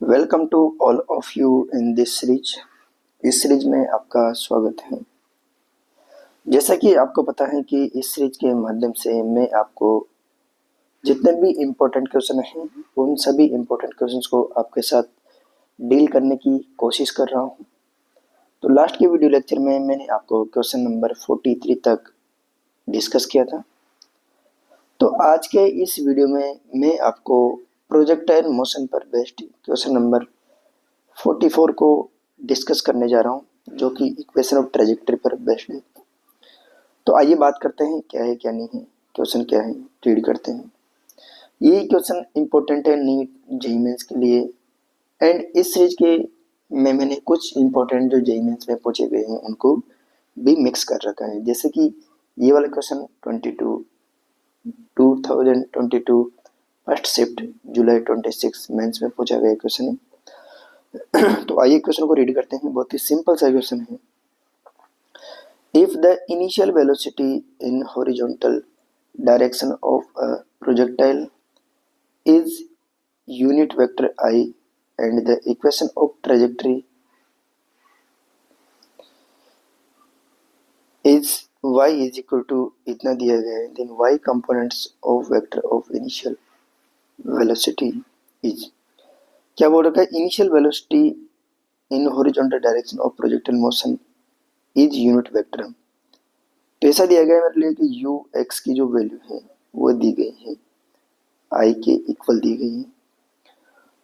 Welcome to all of you in this series. इस series में आपका स्वागत है। जैसा कि आपको पता है कि इस सीरीज के माध्यम से मैं आपको जितने भी इम्पोर्टेंट क्वेश्चन हैं उन सभी इम्पोर्टेंट क्वेश्चंस को आपके साथ डील करने की कोशिश कर रहा हूं। तो लास्ट के वीडियो लेक्चर में मैंने आपको क्वेश्चन नंबर 43 तक डिस्कस किया था। तो आज के इस वीडियो में मैं आपको प्रोजेक्टाइल मोशन पर बेस्ड क्वेश्चन नंबर 44 को डिस्कस करने जा रहा हूं, जो कि इक्वेशन ऑफ ट्रेजेक्टरी पर बेस्ड है। तो आइए बात करते हैं क्या है क्या नहीं है, क्वेश्चन क्या है, रीड करते हैं। ये क्वेश्चन इंपॉर्टेंट है नीट जेईई मेंस के लिए। एंड इस सीरीज के में मैंने कुछ इंपॉर्टेंट जो जेईई मेंस में पूछे गए हैं उनको भी मिक्स कर रखा है। जैसे कि ये वाला क्वेश्चन 2022 फर्स्ट शिफ्ट जुलाई 26 मेंस में पूछा गया क्वेश्चन है। तो आइए क्वेश्चन को रीड करते हैं। बहुत ही सिंपल सा क्वेश्चन है। If the initial velocity in horizontal direction of a projectile is unit vector I and the equation of trajectory is y is equal to इतना दिया गया है, then y components of vector of initial velocity is, क्या बोल रखा है, initial velocity in horizontal direction of projectile motion is unit vector. तो ऐसा दिया गया है मेरे लिए कि यू एक्स की जो वैल्यू है वो दी गई है आई के इक्वल दी गई है।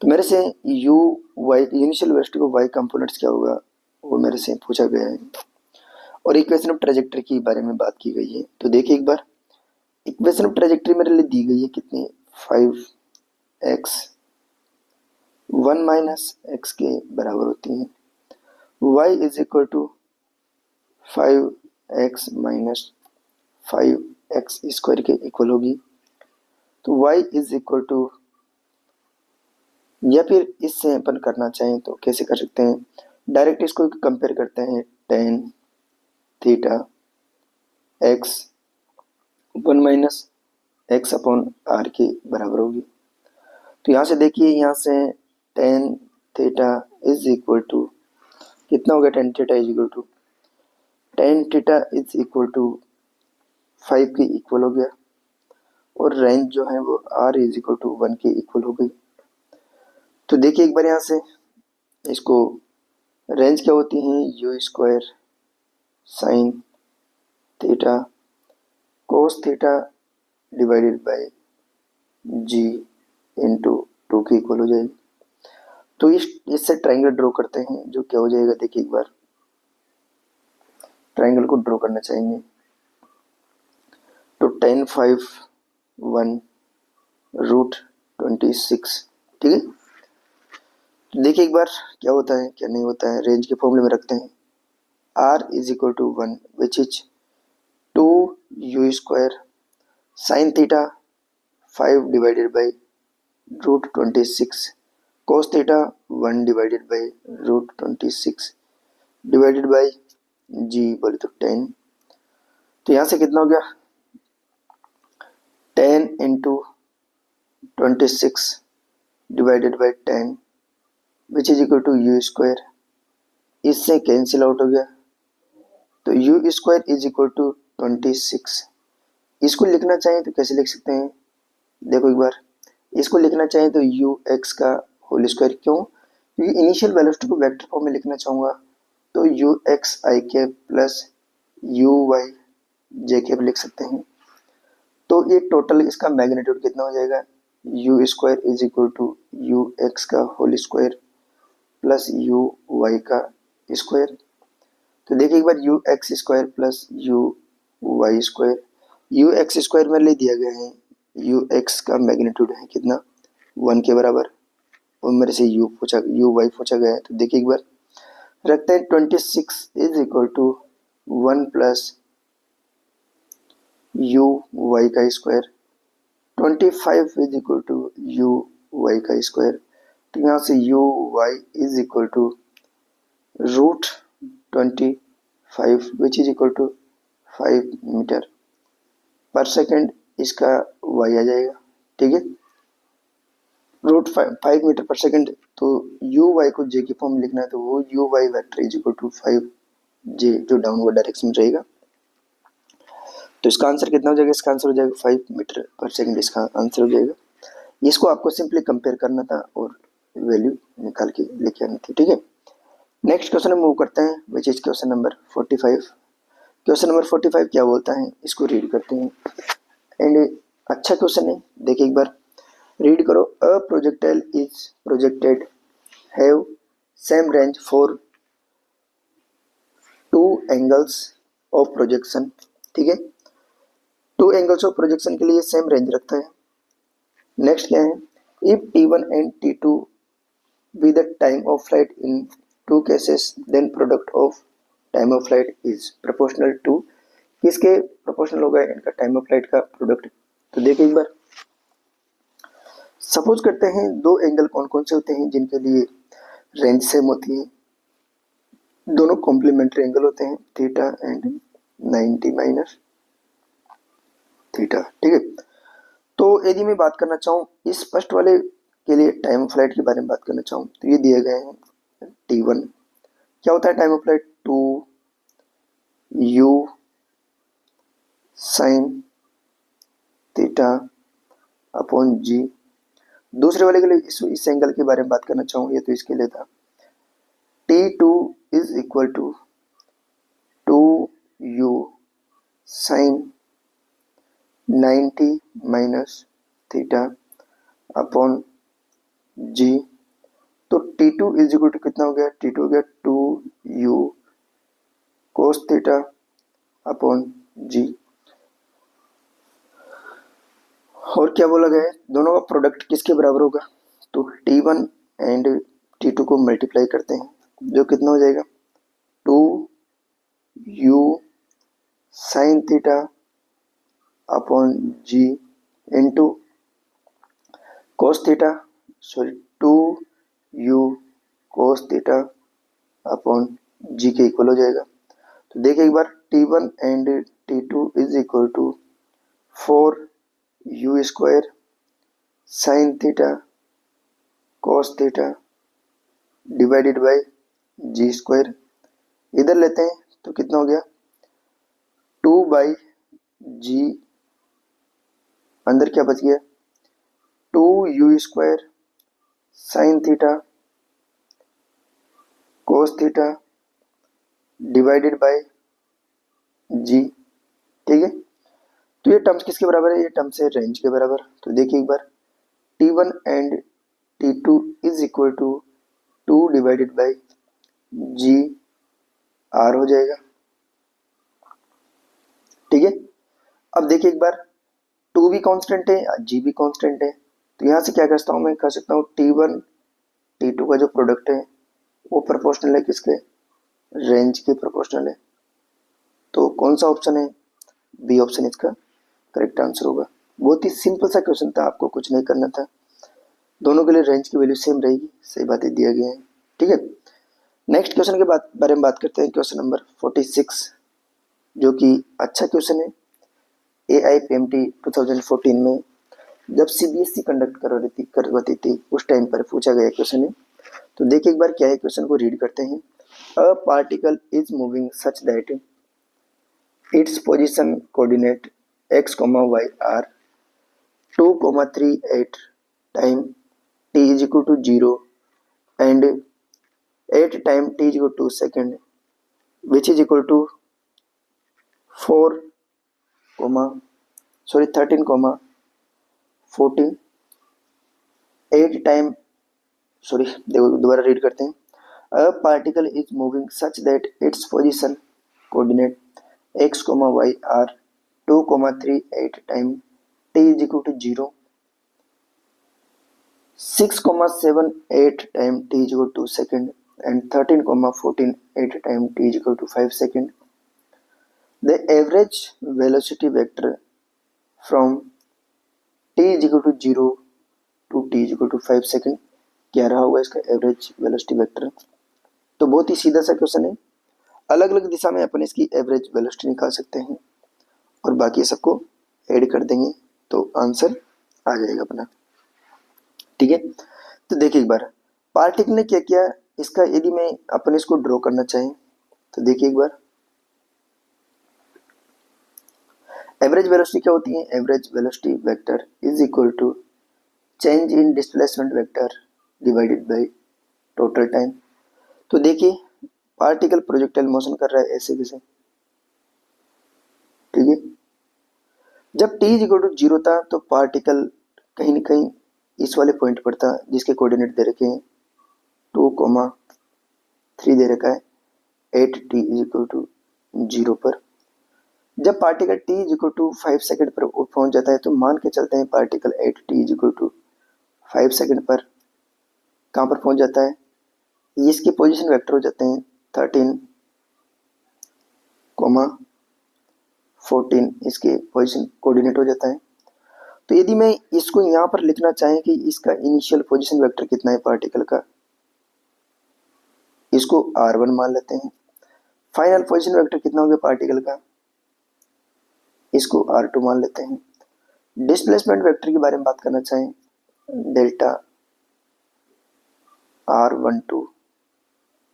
तो मेरे से यू वाई इनिशियल वेलोसिटी को वाई कंपोनेंट्स क्या होगा वो मेरे से पूछा गया है, और इक्वेशन ऑफ ट्रेजेक्टरी के बारे में बात की गई है। तो देखिए एक बार, इक्वेशन ऑफ ट्रेजेक्टरी मेरे लिए दी गई है कितनी, 5x 1 माइनस एक्स के बराबर होती है। y is equal to 5x minus 5x square के इक्वल होगी। तो y इज इक्वल टू, या फिर इससे अपन करना चाहें तो कैसे कर सकते हैं, डायरेक्ट इसको कंपेयर करते हैं, tan theta X 1 minus X upon R के बराबर होगी। तो यहाँ से देखिए, यहाँ से tan theta is equal to कितना हो गया, tan theta is equal to five के इक्वल हो गया, और रेंज जो है वो आर इज इक्वल टू 1 के इक्वल हो गई। तो देखिए एक बार यहाँ से इसको, रेंज क्या होती है, U square sine theta cos theta divided by G into 2 के इक्वल हो जाएगी। तो इससे ट्राइंगल ड्रॉ करते हैं, जो क्या हो जाएगा, देखिए एक बार ट्राइंगल को ड्रॉ करना चाहेंगे। तो 10 5 1 रूट 26, ठीक है। तो देखिए एक बार क्या होता है क्या नहीं होता है, रेंज के फॉर्मूले में रखते हैं, R is equal to 1 which is 2 U square sine theta 5 divided by root 26 cos theta 1 divided by root 26 divided by G बोले तो 10। तो यहाँ से कितना हो गया, 10 into 26 divided by 10 which is equal to U square, इससे कैंसिल आउट हो गया। तो U square is equal to 26। इसको लिखना चाहें तो कैसे लिख सकते हैं, देखो एक बार, इसको लिखना चाहें तो यू एक्स का होल स्क्वायर, क्यों, क्योंकि इनिशियल वेलोसिटी को वेक्टर फॉर्म में लिखना चाहूँगा। तो U X I cap plus you Y J cap लिख सकते हैं। तो ये टोटल इसका मैग्नीट्यूड कितना हो जाएगा, u square is equal to u x का whole square plus you y का स्क्वायर। तो देखिए एक बार, u x square plus you y square, u x square में ले दिया गया है, यू एक्स का मैग्नीट्यूड है कितना, 1 के बराबर, और मेरे से यू वाई पूछा गया है। तो देखिए एक बार रखते हैं, 26 is equal to 1 plus you y का square, 25 is equal to u y का स्क्वायर। तो यहाँ से u y is equal to root 25 which is equal to 5 metre per second, इसका वाई आ जाएगा, ठीक है। 5 मीटर पर सेकंड, तो यू वाई को जे की फॉर्म लिखना है तो वो U Y vector is equal to 5 J, जो डाउनवर्ड डायरेक्शन में रहेगा। तो इसका आंसर कितना हो जाएगा, इसका आंसर हो जाएगा 5 मीटर पर सेकंड, इसका आंसर हो जाएगा। इसको आपको सिंपली कंपेयर करना था और वैल्यू निकाल के लेके आनी थी, ठीक है। नेक्स्ट क्वेश्चन हम मूव करते हैं, which is question number 45। Question number 45 क्या बोलता है, इसको रीड करते हैं। एंड अच्छा क्वेश्चन है, देखिए एक बार रीड करो। A projectile is projected have same range for two angles of projection, ठीक है। टू एंगल्स ऑफ प्रोजेक्शन के लिए सेम रेंज रखता है। नेक्स्ट क्या है, if T1 and T2 with the time of flight in two cases, then product of time of flight is proportional to, किसके proportional होगा इनका टाइम ऑफ फ्लाइट का प्रोडक्ट। तो देखिए एक बार, सपोज करते हैं दो एंगल कौन कौन से होते हैं जिनके लिए रेंज सेम होती है, दोनों कॉम्प्लीमेंट्री एंगल होते हैं, थीटा एंड 90 माइनस थीटा, ठीक है। तो यदि मैं बात करना चाहूँ इस फर्स्ट वाले के लिए टाइम ऑफ फ्लाइट के बारे में बात करना चाहूँ तो ये दिए गए हैं T1, क्या होता है time of flight 2 u sine theta upon g. दूसरे वाले के लिए इस एंगल के बारे में बात करना चाहूँ, ये तो इसके लिए था T2 is equal to 2u sine 90 minus theta upon g. तो T2 इज इक्वल टू कितना हो गया, T2 हो गया 2u कोस थीटा अपॉन जी। और क्या बोला गया है, दोनों का प्रोडक्ट किसके बराबर होगा, तो T1 एंड T2 को मल्टीप्लाई करते हैं, जो कितना हो जाएगा 2u sine theta upon g into cos theta, sorry 2u cos theta upon g के इक्वल हो जाएगा। तो देखिए एक बार T1 and T2 is equal to 4u square sine theta cos theta divided by g square, इधर लेते हैं तो कितना हो गया 2 बाई जी, अंदर क्या बच गया 2u square sine theta cos theta divided by g, ठीक है। तो ये टर्म्स किसके बराबर है, ये टर्म्स है रेंज के बराबर। तो देखिए एक बार T1 and T2 is equal to 2 divided by G R हो जाएगा, ठीक है। अब देखिए एक बार 2 भी कांस्टेंट है जी भी कांस्टेंट है, तो यहाँ से क्या कर सकता हूँ, मैं कर सकता हूँ T1 T2 का जो प्रोडक्ट है वो प्रोपोर्शनल है किसके, रेंज के प्रोपोर्शनल है। तो कौन सा ऑप्शन है, बी ऑप्शन इसका करेक्ट आंसर होगा। बहुत ही सिंपल सा क्वेश्चन था, आपको कुछ नहीं करना था, दोनों के लिए रेंज की वैल्यू सेम रहेगी, सही बातें दिया गया है, ठीक है। नेक्स्ट क्वेश्चन के बारे में बात करते हैं, क्वेश्चन नंबर 46, जो कि अच्छा क्वेश्चन है। AIPMT 2014 में जब CBSE कंडक्ट करवाती थी उस टाइम पर पूछा गया क्वेश्चन है। तो देखिए एक बार क्या है, क्वेश्चन को रीड करते हैं। A particle is moving such that its position coordinate x, y are 2,38 time t is equal to 0 and 8 time t is equal to 2 second, which is equal to 13, 14, 8 time, sorry दोबारा read करते हैं। A particle is moving such that its position coordinate x, y are 2,38 time t is equal to 0, 6,78 time t is equal to 2 second and 13,14 8 time t is equal to 5 second. The average velocity vector from t is equal to 0 to t is equal to 5 second, क्या रहा होगा इसका average velocity vector. तो बहुत ही सीधा सा question है, अलग अलग दिशा में अपन इसकी एवरेज वेलोसिटी निकाल सकते हैं और बाकी सबको ऐड कर देंगे तो आंसर आ जाएगा अपना। ठीक है। तो देखिए एक बार पार्टिकल ने क्या किया, इसका यदि मैं अपन इसको ड्रॉ करना चाहें तो देखिए एक बार, एवरेज वेलोसिटी क्या होती है, average velocity vector is equal to change in displacement vector divided by total time. तो देखिए पार्टिकल प्रोजेक्टाइल मोशन कर रहा है ऐसे कैसे, ठीक है। जब t इज इक्वल टू 0 था तो पार्टिकल कहीं ना कहीं इस वाले पॉइंट पर था जिसके कोऑर्डिनेट दे रखे हैं 2,3 दे रखा है 8t इज इक्वल टू 0 पर। जब particle t is equal to 5 second पर पहुंच जाता है तो मान के चलते हैं particle 8t is equal to 5 second पर कहां पर पहुंच जाता है, इसके पोजीशन वेक्टर हो जाते हैं 13, 14, इसके पोजीशन कोऑर्डिनेट हो जाता है। तो यदि मैं इसको यहां पर लिखना चाहें कि इसका इनिशियल पोजीशन वेक्टर कितना है पार्टिकल का, इसको r1 मान लेते हैं। फाइनल पोजीशन वेक्टर कितना हो गया पार्टिकल का, इसको r2 मान लेते हैं। डिस्प्लेसमेंट वेक्टर के बारे में बात करना चाहें, डेल्टा r12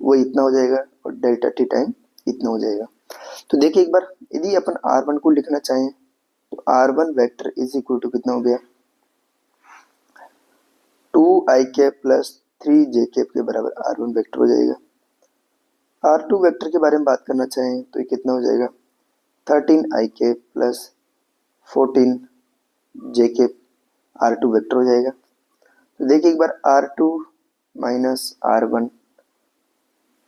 वो इतना हो जाएगा और डेल्टा t टाइम इतना हो जाएगा। तो देखिए एक बार यदि अपन r1 को लिखना चाहें तो r1 vector is equal to कितना हो गया, 2i cap plus 3j cap के बराबर r1 वेक्टर हो जाएगा। r2 वेक्टर के बारे में बात करना चाहें तो ये कितना हो जाएगा, 13i cap plus 14j cap r2 vector हो जाएगा। तो देखिए एक बार r2 minus r1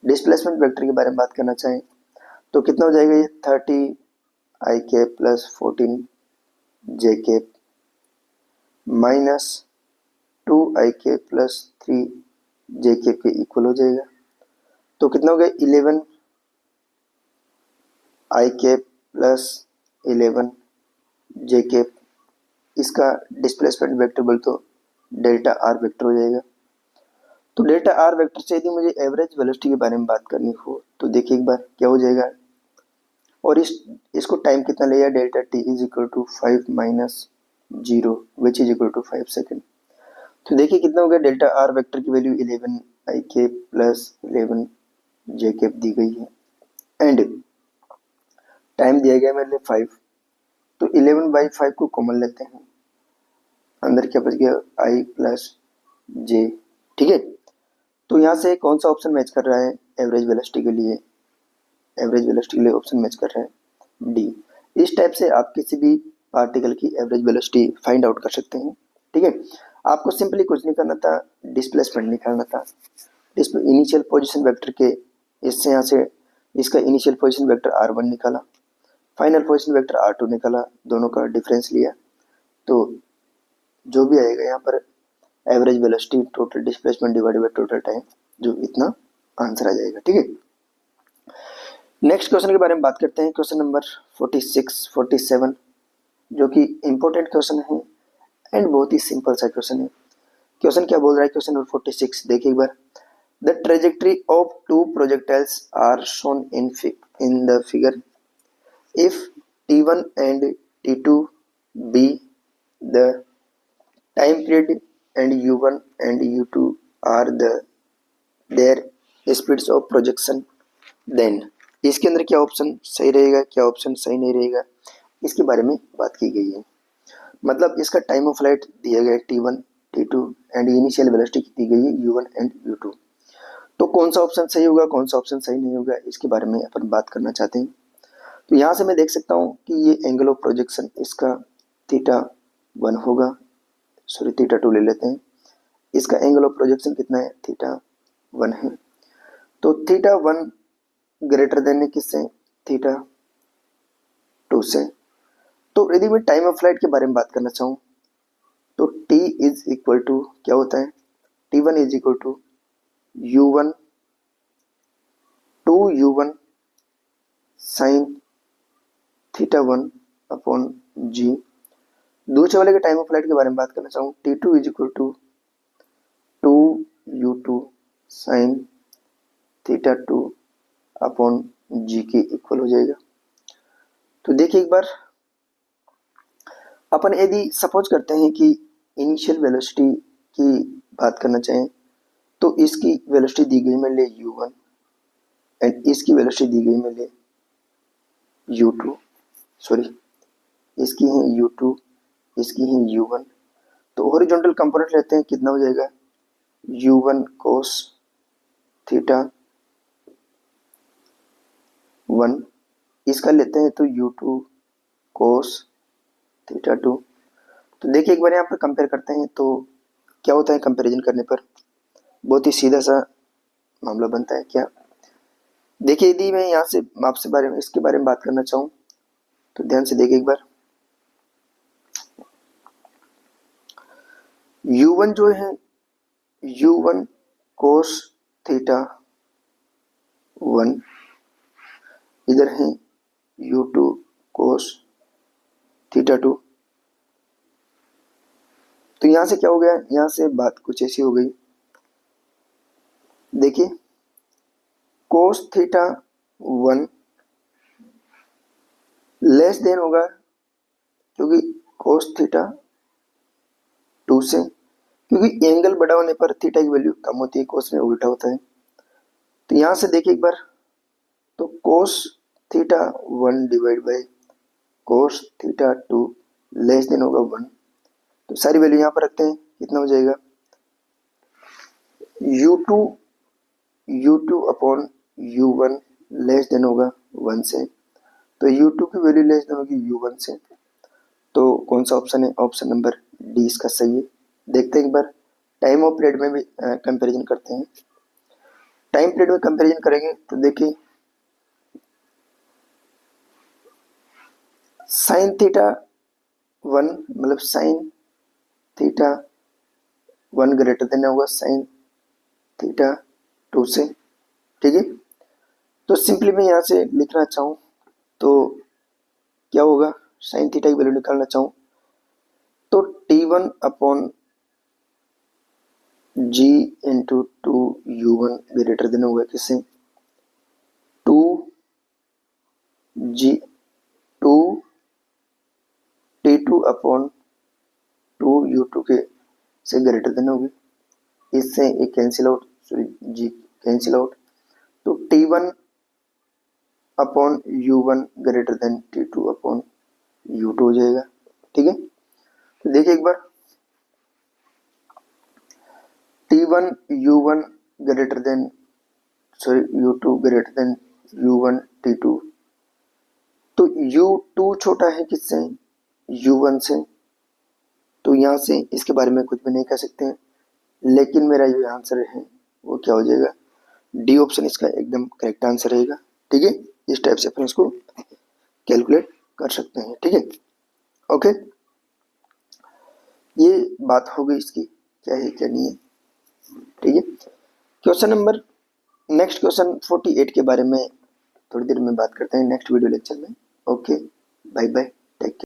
displacement vector के बारे में बात करना चाहें तो कितना हो जाएगा, ये 30i cap plus 14j cap minus 2i cap plus 3j cap के इक्वल हो जाएगा। तो कितना हो गया, 11i cap plus 11j cap, इसका डिस्प्लेसमेंट वेक्टर बोल तो डेल्टा आर वेक्टर हो जाएगा। तो डेल्टा आर वेक्टर से यदि मुझे एवरेज वेलोसिटी के बारे में बात करनी हो तो देखिए एक बार क्या हो जाएगा, और इसको टाइम कितना लेगा, delta t is equal to 5 minus 0 which is equal to 5 second. तो देखिए कितना हो गया, डेल्टा आर वेक्टर की value 11i cap plus 11j cap दी गई है एंड टाइम दिया गया मेरे लिए 5। तो 11/5 को कॉमन लेते हैं, अंदर क्या बच गया i प्लस j, ठीक है। तो यहाँ से कौन सा ऑप्शन मैच कर रहा है एवरेज वेलोसिटी के लिए, एवरेज वेलोसिटी के लिए ऑप्शन मैच कर रहा है डी। इस टाइप से आप किसी भी पार्टिकल की एवरेज वेलोसिटी फाइंड आउट कर सकते हैं, ठीक है। आपको सिंपली कुछ नहीं करना था, डिस्प्लेसमेंट निकालना था। इनिशियल पोजीशन वेक्टर के इससे यहाँ से इसका इनिशियल पोजीशन वेक्टर r1 निकाला, फाइनल पोजीशन वेक्टर r2 निकाला, दोनों का डिफरेंस लिया तो जो भी आएगा यहाँ पर average velocity total displacement divided by total time, जो इतना आंसर आ जाएगा, ठीक है। नेक्स्ट क्वेश्चन के बारे में बात करते हैं, क्वेश्चन नंबर 46, 47 जो कि इंपॉर्टेंट क्वेश्चन है एंड बहुत ही सिंपल सा क्वेश्चन है। क्वेश्चन क्या बोल रहा है, क्वेश्चन नंबर 46 देखिए एक बार, the trajectory of two projectiles are shown in the figure if t1 and t2 be the time period and u1 and u2 are their speeds of projection then, इसके अंदर क्या ऑप्शन सही रहेगा, क्या option सही नहीं रहेगा, इसके बारे में बात की गई है। मतलब इसका टाइम ऑफ फ्लाइट दिया गया है t1, t2 and initial velocity दी गई है u1 एंड u2। तो कौन सा ऑप्शन सही होगा, कौन सा ऑप्शन सही नहीं होगा, इसके बारे में अपन बात करना चाहते हैं। तो यहाँ से मैं देख सकता हूँ कि ये एंगल ऑफ प्रोजेक्शन इसका θ1 होगा, सॉरी θ2 ले लेते हैं, इसका एंगल ऑफ प्रोजेक्शन कितना है, θ1 है। तो θ1 ग्रेटर देन है किससे, θ2 से। तो यदि मैं टाइम ऑफ फ्लाइट के बारे में बात करना चाहूँ तो t इज इक्वल टू क्या होता है, t1 is equal to u1 2u1 sine θ1 upon g। दूसरे वाले के टाइम ऑफ फ्लाइट के बारे में बात करना चाहूँ, t2 is equal to 2u2 sine θ2 upon g के इक्वल हो जाएगा। तो देखिए एक बार अपन यदि सपोज करते हैं कि इनिशियल वेलोसिटी की बात करना चाहें तो इसकी वेलोसिटी दी गई मैं ले u1 एंड इसकी वेलोसिटी दी गई मैं ले u2, सॉरी इसकी है u2, इसकी है u1। तो हॉरिजॉन्टल कंपोनेंट लेते हैं, कितना हो जाएगा u1 cos थीटा 1, इसका लेते हैं तो u2 cos थीटा 2। तो देखिए एक बार यहाँ पर कंपेयर करते हैं तो क्या होता है कंपैरिजन करने पर, बहुत ही सीधा सा मामला बनता है। क्या देखिए, यदि मैं यहाँ से आपसे बारे में इसके बारे में बात करना चाहूँ तो ध्यान से देखिए एक बार, u1 जो है u1 cos थीटा 1, इधर है u2 cos थीटा 2। तो यहां से क्या हो गया, यहां से बात कुछ ऐसी हो गई, देखिए cos थीटा 1 लेस देन होगा, क्योंकि cos थीटा 2 से, क्योंकि एंगल बड़ा होने पर थीटा की वैल्यू कम होती है, cos में उल्टा होता है। तो यहां से देखिए एक बार, तो cos theta 1 divide by cos theta 2 less than होगा 1। तो सारी वैल्यू यहाँ पर रखते हैं, कितना हो जाएगा u2 upon u1 less than होगा 1 से। तो u2 की वैल्यू लेस देन होगी u1 से। तो कौन सा ऑप्शन है, ऑप्शन नंबर डी इसका सही है। देखते हैं एक बार टाइम ऑफ पीरियड में भी कंपैरिजन करते हैं। टाइम पीरियड में कंपैरिजन करेंगे तो देखिए साइन थीटा 1 मतलब साइन थीटा 1 ग्रेटर देन होगा साइन थीटा 2 से, ठीक है। तो सिंपली मैं यहाँ से लिखना चाहूँ तो क्या होगा, साइन थीटा की वैल्यू निकालना चाहूँ तो t1 upon g into 2u1 greater than होगा किससे, 2g 2 t2 अपॉन 2u2 के से ग्रेटर देन होगी, इससे एक कैंसिल आउट, सॉरी जी कैंसिल आउट। तो t1 upon u1 greater than t2 upon u2 हो जाएगा, ठीक है। तो देखिए एक बार t1 u1 greater than, sorry u2 greater than u1 t2, तो u2 छोटा है किससे, u1 से। तो यहाँ से इसके बारे में कुछ भी नहीं कह सकते हैं, लेकिन मेरा जो आंसर है वो क्या हो जाएगा, डी ऑप्शन इसका एकदम करेक्ट आंसर रहेगा, ठीक है। इस टाइप से अपन इसको कैलकुलेट कर सकते हैं, ठीक है। ओके, ये बात हो गई इसकी क्या है क्या नहीं है, ठीक है। क्वेश्चन नंबर, नेक्स्ट क्वेश्चन 48 के बारे में थोड़ी देर में बात करते हैं नेक्स्ट वीडियो लेक्चर में। Okay, bye bye, take care.